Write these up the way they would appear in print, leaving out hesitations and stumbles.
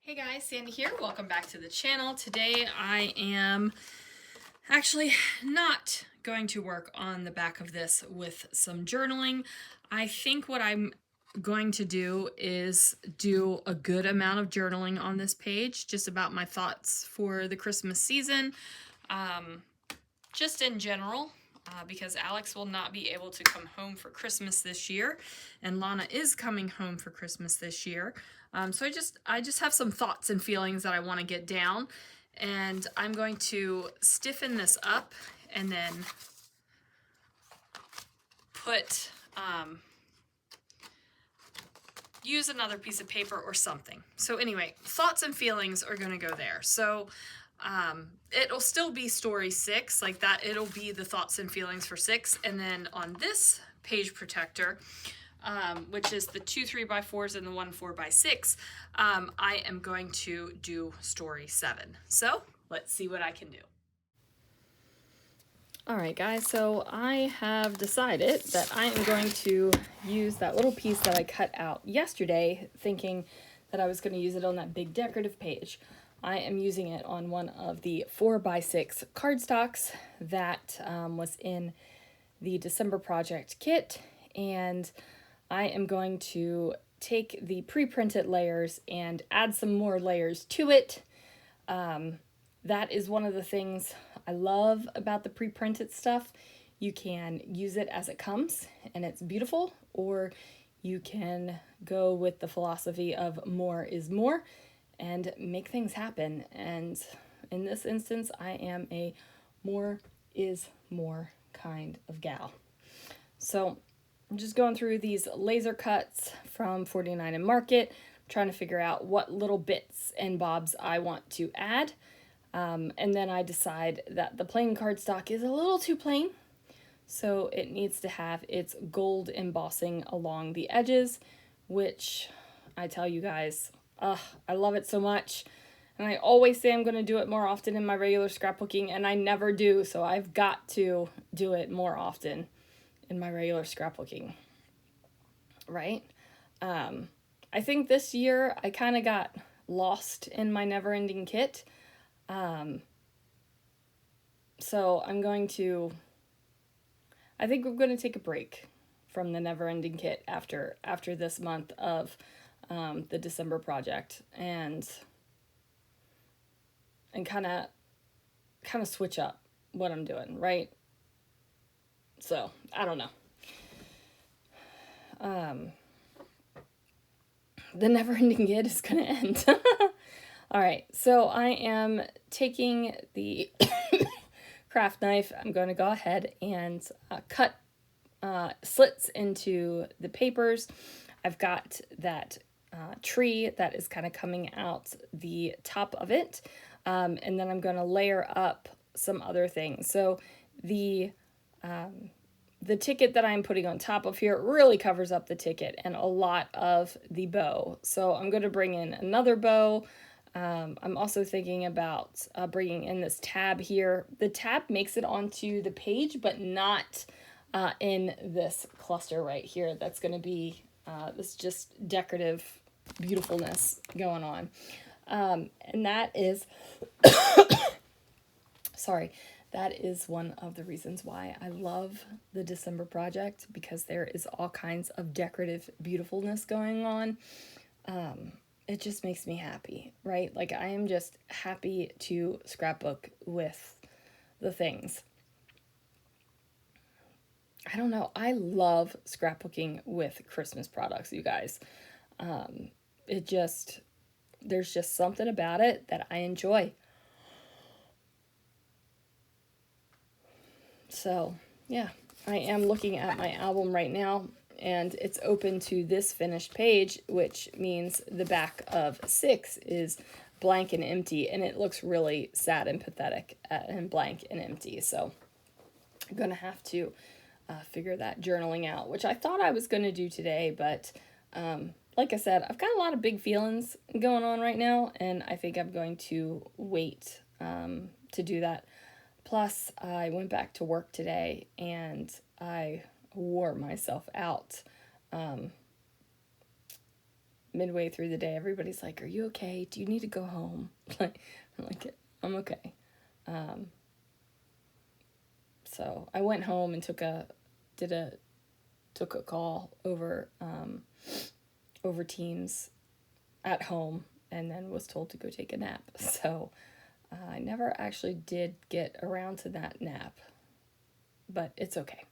Hey guys, Sandy here. Welcome back to the channel. Today I am actually not going to work on the back of this with some journaling. I think what I'm going to do is do a good amount of journaling on this page, just about my thoughts for the Christmas season, just in general. Because Alex will not be able to come home for Christmas this year, and Lana is coming home for Christmas this year. So I just have some thoughts and feelings that I want to get down, and I'm going to stiffen this up and then put use another piece of paper or something. So anyway, thoughts and feelings are going to go there. So it'll still be story 6, like that. It'll be the thoughts and feelings for 6, and then on this page protector, which is the 2 3x4s and the 1 4x6, I am going to do story 7. So let's see what I can do. All right, guys, so I have decided that I am going to use that little piece that I cut out yesterday, thinking that I was going to use it on that big decorative page. I am using it on one of the 4x6 cardstocks that was in the December project kit, and I am going to take the pre-printed layers and add some more layers to it. That is one of the things I love about the pre-printed stuff. You can use it as it comes and it's beautiful, or you can go with the philosophy of more is more and make things happen. And in this instance, I am a more is more kind of gal. So I'm just going through these laser cuts from 49 and Market, trying to figure out what little bits and bobs I want to add. And then I decide that the plain cardstock is a little too plain, so it needs to have its gold embossing along the edges, which I tell you guys, I love it so much. And I always say I'm going to do it more often in my regular scrapbooking, and I never do, so I've got to do it more often in my regular scrapbooking, right? I think this year I kind of got lost in my never-ending kit. So I think we're going to take a break from the never-ending kit after this month of the December project, and kind of switch up what I'm doing, right? So I don't know. The never-ending kit is going to end. All right, so I am taking the craft knife. I'm going to go ahead and cut slits into the papers. I've got that tree that is kind of coming out the top of it, and then I'm going to layer up some other things. So the ticket that I'm putting on top of here really covers up the ticket and a lot of the bow. So I'm going to bring in another bow. I'm also thinking about bringing in this tab here. The tab makes it onto the page, but not in this cluster right here. That's going to be this just decorative beautifulness going on. And that is, sorry, that is one of the reasons why I love the December project, because there is all kinds of decorative beautifulness going on. It just makes me happy, right? Like, I am just happy to scrapbook with the things. I don't know. I love scrapbooking with Christmas products, you guys. There's just something about it that I enjoy. So, yeah, I am looking at my album right now, and it's open to this finished page, which means the back of 6 is blank and empty, and it looks really sad and pathetic and blank and empty. So I'm going to have to figure that journaling out, which I thought I was going to do today, but like I said, I've got a lot of big feelings going on right now, and I think I'm going to wait to do that. Plus, I went back to work today, and I wore myself out midway through the day, everybody's like, "Are you okay? Do you need to go home?" I'm like, "I'm okay." So I went home and took a call over over Teams at home, and then was told to go take a nap. So I never actually did get around to that nap, but it's okay.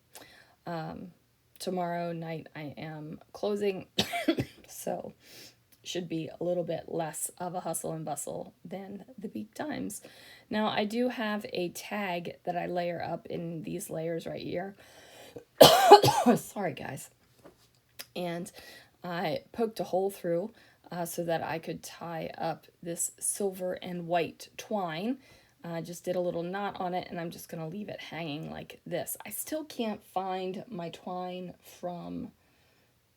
Tomorrow night I am closing, so should be a little bit less of a hustle and bustle than the peak times. Now I do have a tag that I layer up in these layers right here. Sorry guys. And I poked a hole through so that I could tie up this silver and white twine. I just did a little knot on it, and I'm just going to leave it hanging like this. I still can't find my twine from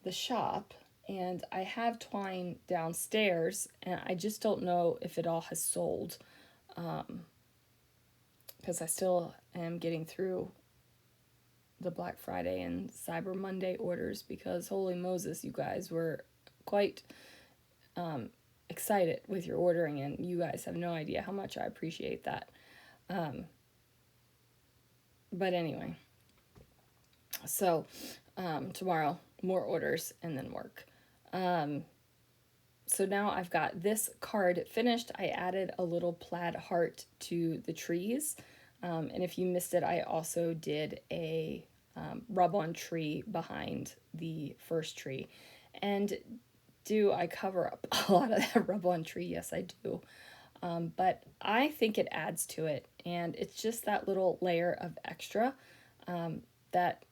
the shop, and I have twine downstairs, and I just don't know if it all has sold, because I still am getting through the Black Friday and Cyber Monday orders, because holy Moses, you guys were quite excited with your ordering, and you guys have no idea how much I appreciate that. But anyway, so tomorrow, more orders and then work. So now I've got this card finished. I added a little plaid heart to the trees. And if you missed it, I also did a rub-on tree behind the first tree. And do I cover up a lot of that rub-on tree? Yes, I do. But I think it adds to it, and it's just that little layer of extra that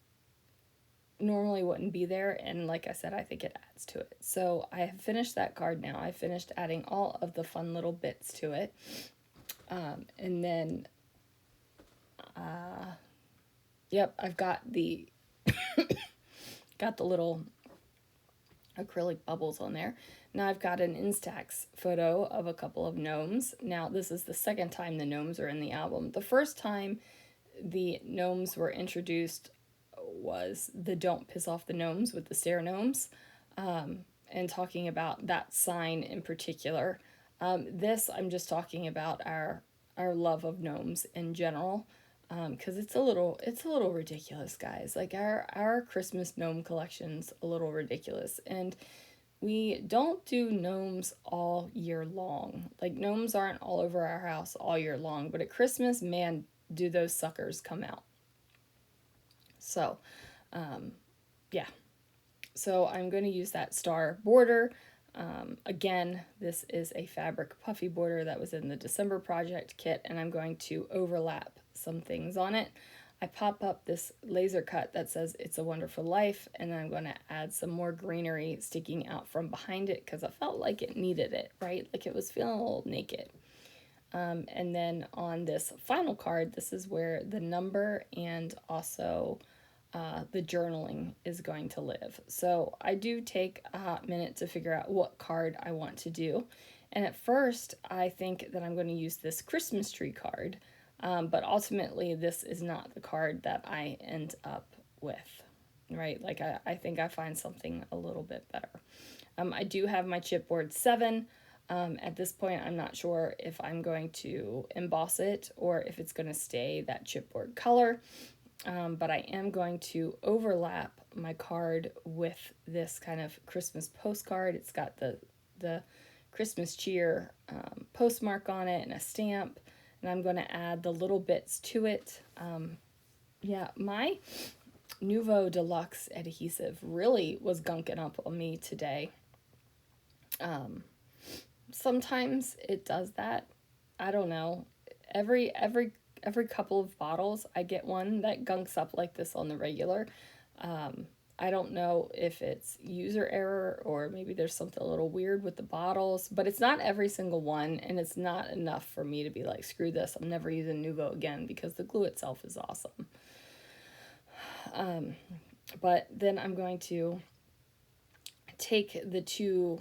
normally wouldn't be there, and like I said, I think it adds to it. So I have finished that card now. I finished adding all of the fun little bits to it. And then, yep, I've got the got the little acrylic bubbles on there. Now I've got an Instax photo of a couple of gnomes. Now this is the second time the gnomes are in the album. The first time the gnomes were introduced was the Don't Piss Off the Gnomes with the stair gnomes, and talking about that sign in particular. This I'm just talking about our love of gnomes in general, because it's a little ridiculous, guys. Like our Christmas gnome collection's a little ridiculous, and we don't do gnomes all year long. Like, gnomes aren't all over our house all year long, but at Christmas, man, do those suckers come out. So, yeah. So I'm going to use that star border. Again, this is a fabric puffy border that was in the December project kit, and I'm going to overlap some things on it. I pop up this laser cut that says "It's a Wonderful Life," and then I'm going to add some more greenery sticking out from behind it because I felt like it needed it, right? Like it was feeling a little naked. And then on this final card, this is where the number and also the journaling is going to live. So I do take a hot minute to figure out what card I want to do. And at first, I think that I'm going to use this Christmas tree card. But ultimately, this is not the card that I end up with, right? Like, I think I find something a little bit better. I do have my chipboard 7. At this point, I'm not sure if I'm going to emboss it or if it's going to stay that chipboard color. But I am going to overlap my card with this kind of Christmas postcard. It's got the Christmas cheer postmark on it and a stamp. And I'm going to add the little bits to it. Yeah, my Nuvo Deluxe adhesive really was gunking up on me today. Sometimes it does that. I don't know. Every couple of bottles, I get one that gunks up like this on the regular. I don't know if it's user error or maybe there's something a little weird with the bottles, but it's not every single one, and it's not enough for me to be like, screw this, I'm never using Nuvo again, because the glue itself is awesome. But then I'm going to take the two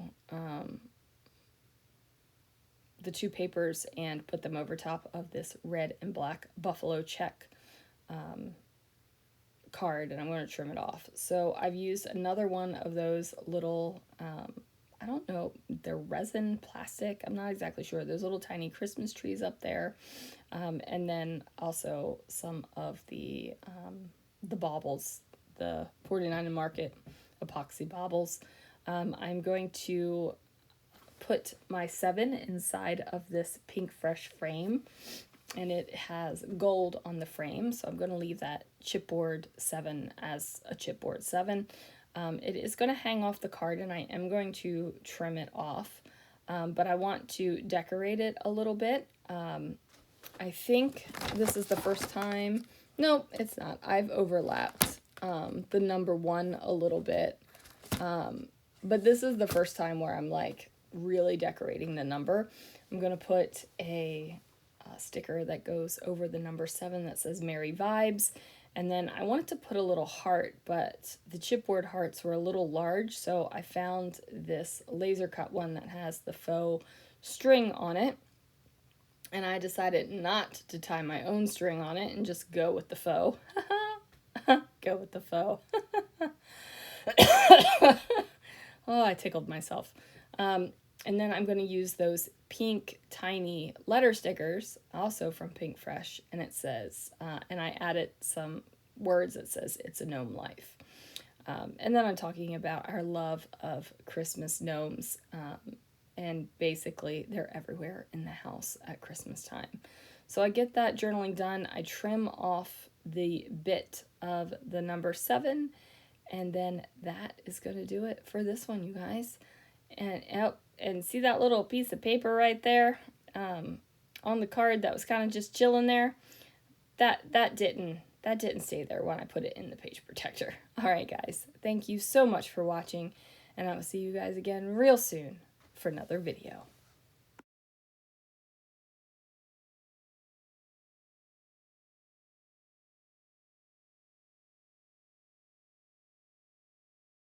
papers and put them over top of this red and black buffalo check card, and I'm going to trim it off. So I've used another one of those little I don't know, they're resin, plastic, I'm not exactly sure. There's little tiny Christmas trees up there. And then also some of the baubles, the 49 and Market epoxy baubles. I'm going to put my 7 inside of this pink fresh frame, and it has gold on the frame, so I'm going to leave that chipboard 7 as a chipboard 7. It is going to hang off the card, and I am going to trim it off, but I want to decorate it a little bit. I think this is the first time. No, it's not. I've overlapped the number 1 a little bit, but this is the first time where I'm like really decorating the number. I'm going to put a sticker that goes over the number 7 that says Merry Vibes. And then I wanted to put a little heart, but the chipboard hearts were a little large, so I found this laser cut one that has the faux string on it. And I decided not to tie my own string on it and just go with the faux. Go with the faux. Oh, I tickled myself. And then I'm going to use those pink tiny letter stickers, also from Pink Fresh, and it says, and I added some words that says, "It's a gnome life." And then I'm talking about our love of Christmas gnomes, and basically they're everywhere in the house at Christmas time. So I get that journaling done, I trim off the bit of the number 7, and then that is going to do it for this one, you guys. And see that little piece of paper right there on the card that was kind of just chilling there? That didn't stay there when I put it in the page protector. All right, guys, thank you so much for watching, and I will see you guys again real soon for another video.